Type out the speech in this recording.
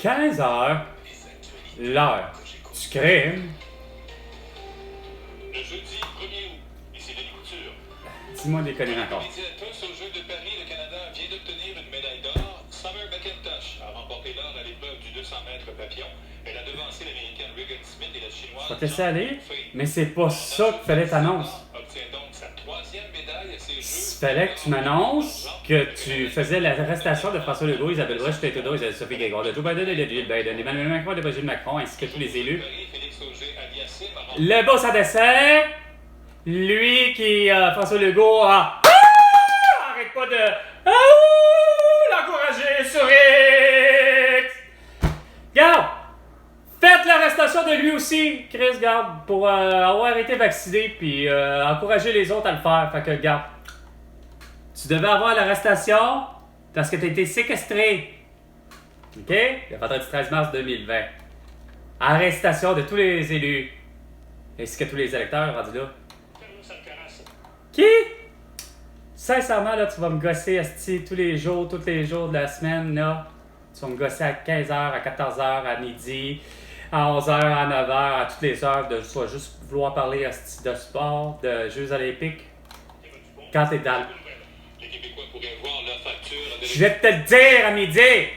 15h, l'heure du crime. Le jeudi 1er août, ici Denis Couture. Dis-moi des conneries encore. Midi à tous, aux Jeux de Paris, le Canada vient d'obtenir une médaille d'or. Summer McIntosh a remporté l'or à l'épreuve du 200 mètres papillon. Elle a devancé l'Américaine Regan Smith et la Chinoise. Je vais te laisser aller, mais c'est pas ça qu'il fallait t'annoncer. Obtient donc sa 3e médaille à ces Il Jeux. fallait que tu m'annonces que tu faisais l'arrestation de François Legault, Isabelle Roche, Justin Trudeau, Sophie Grégoire, de Joe Biden et de Jill Biden, Emmanuel Macron, de Brigitte Macron, ainsi que tous les élus. Félix Auger aliassé m'a Le boss à dessert, lui qui, François Legault, arrête pas de l'encourager sur X. Garde, faites l'arrestation de lui aussi, Chris, garde, pour avoir été vacciné, puis encourager les autres à le faire. Fait que, garde, tu devais avoir l'arrestation parce que tu as été séquestré. OK? Le vendredi 13 mars 2020. Arrestation de tous les élus. Ainsi que tous les électeurs rendus là. Qui? Sincèrement, là, tu vas me gosser asti, tous les jours de la semaine, là. Tu vas me gosser à 15h, à 14h, à midi, à 11h, à 9h, à toutes les heures, de soit juste vouloir parler asti, de sport, de Jeux olympiques. Quand t'es dans le... Les Québécois pourraient voir leur facture de Je vais te le dire à midi!